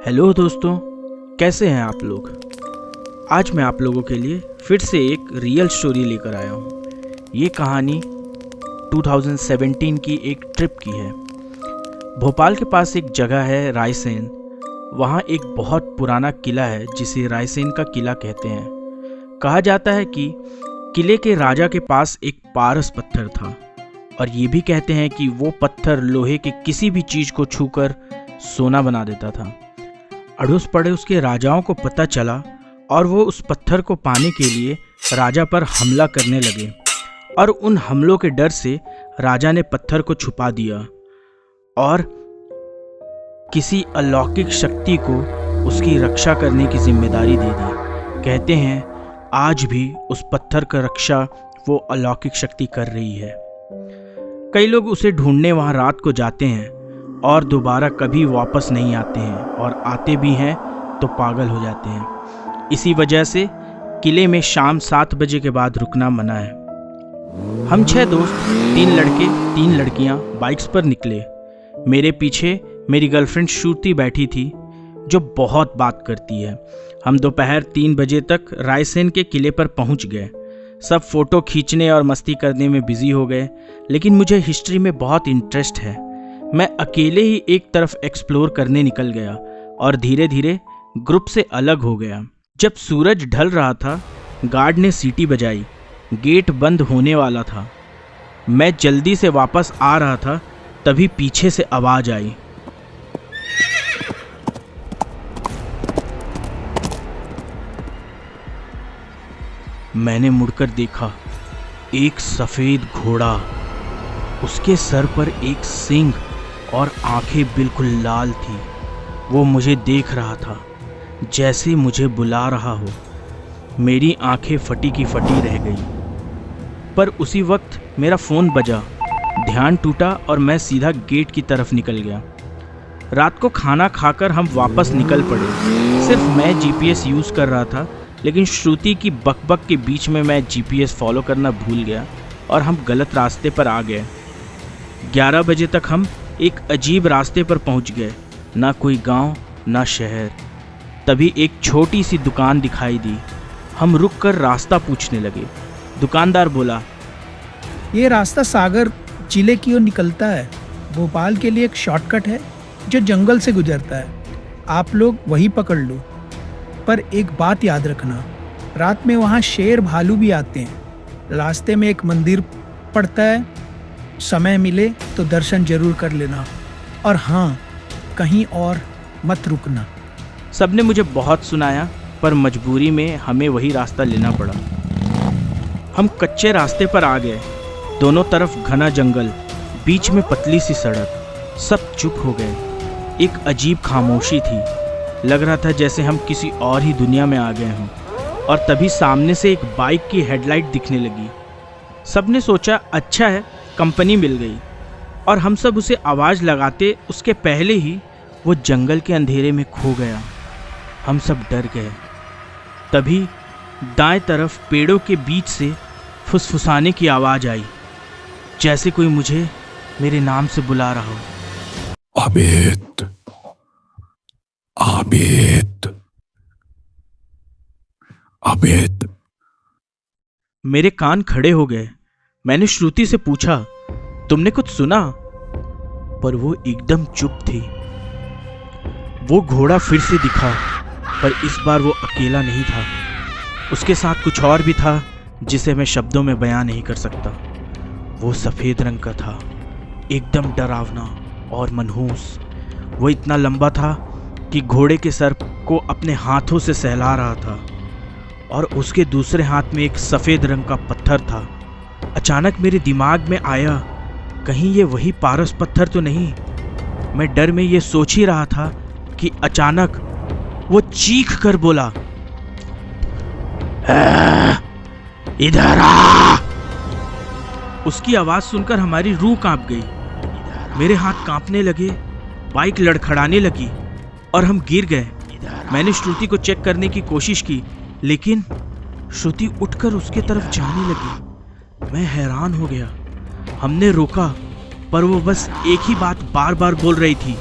Hello दोस्तों, कैसे हैं आप लोग। आज मैं आप लोगों के लिए फिर से एक रियल स्टोरी लेकर आया हूँ। ये कहानी 2017 की एक ट्रिप की है। भोपाल के पास एक जगह है रायसेन। वहाँ एक बहुत पुराना किला है जिसे रायसेन का किला कहते हैं। कहा जाता है कि किले के राजा के पास एक पारस पत्थर था और ये भी कहते हैं कि वो पत्थर लोहे के किसी भी चीज़ को छूकर सोना बना देता था। अड़ोस पड़ोस के राजाओं को पता चला और वो उस पत्थर को पाने के लिए राजा पर हमला करने लगे और उन हमलों के डर से राजा ने पत्थर को छुपा दिया और किसी अलौकिक शक्ति को उसकी रक्षा करने की जिम्मेदारी दे दी। कहते हैं आज भी उस पत्थर का रक्षा वो अलौकिक शक्ति कर रही है। कई लोग उसे ढूंढने वहाँ रात को जाते हैं और दोबारा कभी वापस नहीं आते हैं, और आते भी हैं तो पागल हो जाते हैं। इसी वजह से किले में शाम 7 बजे के बाद रुकना मना है। हम 6 दोस्त, 3 लड़के 3 लड़कियां बाइक्स पर निकले। मेरे पीछे मेरी गर्लफ्रेंड श्रुति बैठी थी जो बहुत बात करती है। हम दोपहर 3 बजे तक रायसेन के किले पर पहुंच गए। सब फोटो खींचने और मस्ती करने में बिजी हो गए, लेकिन मुझे हिस्ट्री में बहुत इंटरेस्ट है। मैं अकेले ही एक तरफ एक्सप्लोर करने निकल गया और धीरे धीरे ग्रुप से अलग हो गया। जब सूरज ढल रहा था, गार्ड ने सीटी बजाई। गेट बंद होने वाला था। मैं जल्दी से वापस आ रहा था, तभी पीछे से आवाज आई। मैंने मुड़कर देखा, एक सफेद घोड़ा, उसके सर पर एक सींग और आंखें बिल्कुल लाल थी। वो मुझे देख रहा था जैसे मुझे बुला रहा हो। मेरी आंखें फटी की फटी रह गई। पर उसी वक्त मेरा फ़ोन बजा। ध्यान टूटा और मैं सीधा गेट की तरफ निकल गया। रात को खाना खाकर हम वापस निकल पड़े। सिर्फ मैं जीपीएस यूज़ कर रहा था, लेकिन श्रुति की बकबक के बीच में मैं जीपीएस फॉलो करना भूल गया और हम गलत रास्ते पर आ गए। 11 बजे तक हम एक अजीब रास्ते पर पहुंच गए। ना कोई गांव, ना शहर। तभी एक छोटी सी दुकान दिखाई दी। हम रुक कर रास्ता पूछने लगे। दुकानदार बोला, ये रास्ता सागर जिले की ओर निकलता है। भोपाल के लिए एक शॉर्टकट है जो जंगल से गुजरता है। आप लोग वही पकड़ लो। पर एक बात याद रखना, रात में वहाँ शेर भालू भी आते हैं। रास्ते में एक मंदिर पड़ता है। समय मिले तो दर्शन जरूर कर लेना, और हाँ, कहीं और मत रुकना। सबने मुझे बहुत सुनाया, पर मजबूरी में हमें वही रास्ता लेना पड़ा। हम कच्चे रास्ते पर आ गए। दोनों तरफ घना जंगल, बीच में पतली सी सड़क। सब चुप हो गए। एक अजीब खामोशी थी। लग रहा था जैसे हम किसी और ही दुनिया में आ गए हों। और तभी सामने से एक बाइक की हेडलाइट दिखने लगी। सबने सोचा अच्छा है, कंपनी मिल गई, और हम सब उसे आवाज़ लगाते उसके पहले ही वो जंगल के अंधेरे में खो गया। हम सब डर गए। तभी दाएं तरफ पेड़ों के बीच से फुसफुसाने की आवाज़ आई, जैसे कोई मुझे मेरे नाम से बुला रहा हो। आबिद, आबिद, आबिद। मेरे कान खड़े हो गए। मैंने श्रुति से पूछा, तुमने कुछ सुना? पर वो एकदम चुप थी। वो घोड़ा फिर से दिखा, पर इस बार वो अकेला नहीं था। उसके साथ कुछ और भी था जिसे मैं शब्दों में बयां नहीं कर सकता। वो सफ़ेद रंग का था, एकदम डरावना और मनहूस। वो इतना लंबा था कि घोड़े के सर को अपने हाथों से सहला रहा था, और उसके दूसरे हाथ में एक सफ़ेद रंग का पत्थर था। अचानक मेरे दिमाग में आया, कहीं ये वही पारस पत्थर तो नहीं। मैं डर में ये सोच ही रहा था कि अचानक वो चीख कर बोला, इधर आ। उसकी आवाज़ सुनकर हमारी रूह कांप गई। मेरे हाथ कांपने लगे, बाइक लड़खड़ाने लगी और हम गिर गए। मैंने श्रुति को चेक करने की कोशिश की, लेकिन श्रुति उठकर उसके तरफ जाने लगी। मैं हैरान हो गया। हमने रोका, पर वो बस एक ही बात बार बार बोल रही थी,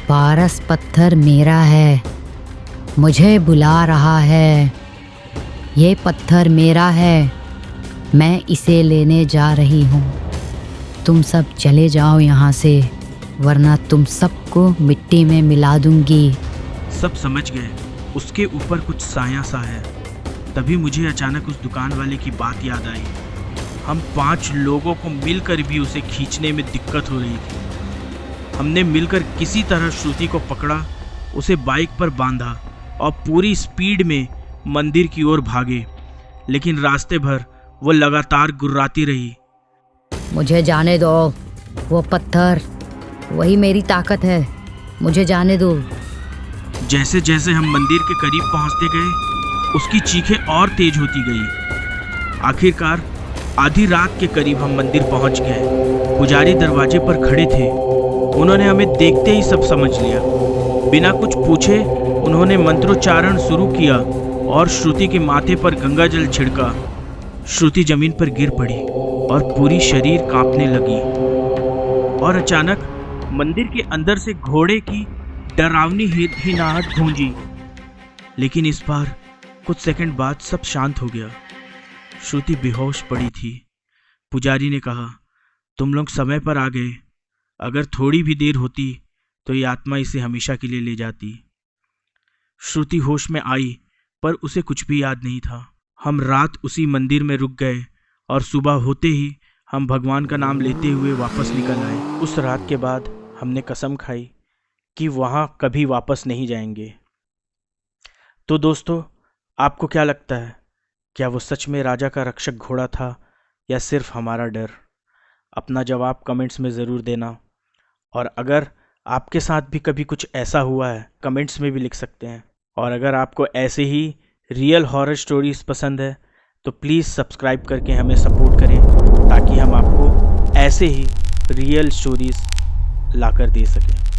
पारस पत्थर मेरा है, मुझे बुला रहा है। ये पत्थर मेरा है, मैं इसे लेने जा रही हूँ। तुम सब चले जाओ यहाँ से, वरना तुम सबको मिट्टी में मिला दूंगी। सब समझ गए उसके ऊपर कुछ साया सा है। तभी मुझे अचानक उस दुकान वाले की बात याद आई। हम 5 लोगों को मिलकर भी उसे खींचने में दिक्कत हो रही थी। हमने मिलकर किसी तरह श्रुति को पकड़ा, उसे बाइक पर बांधा और पूरी स्पीड में मंदिर की ओर भागे। लेकिन रास्ते भर वो लगातार गुर्राती रही। मुझे जाने दो, वो पत्थर वही मेरी ताकत है, मुझे जाने दो। जैसे जैसे हम मंदिर के करीब पहुंचते गए उसकी चीखें और तेज होती गई। आखिरकार आधी रात के करीब हम मंदिर पहुंच गए। पुजारी दरवाजे पर खड़े थे। उन्होंने हमें देखते ही सब समझ लिया। बिना कुछ पूछे उन्होंने मंत्रोच्चारण शुरू किया और श्रुति के माथे पर गंगा जल छिड़का। श्रुति जमीन पर गिर पड़ी और पूरी शरीर कांपने लगी। और अचानक मंदिर के अंदर से घोड़े की डरावनी हिनहाट गूंजी। लेकिन इस बार कुछ सेकंड बाद सब शांत हो गया। श्रुति बेहोश पड़ी थी। पुजारी ने कहा, तुम लोग समय पर आ गए। अगर थोड़ी भी देर होती तो ये आत्मा इसे हमेशा के लिए ले जाती। श्रुति होश में आई, पर उसे कुछ भी याद नहीं था। हम रात उसी मंदिर में रुक गए और सुबह होते ही हम भगवान का नाम लेते हुए वापस निकल आए। उस रात के बाद हमने कसम खाई कि वहाँ कभी वापस नहीं जाएंगे। तो दोस्तों, आपको क्या लगता है, क्या वो सच में राजा का रक्षक घोड़ा था या सिर्फ हमारा डर? अपना जवाब कमेंट्स में ज़रूर देना। और अगर आपके साथ भी कभी कुछ ऐसा हुआ है, कमेंट्स में भी लिख सकते हैं। और अगर आपको ऐसे ही रियल हॉरर स्टोरीज पसंद है तो प्लीज़ सब्सक्राइब करके हमें सपोर्ट करें, ताकि हम आपको ऐसे ही रियल स्टोरीज लाकर दे सकें।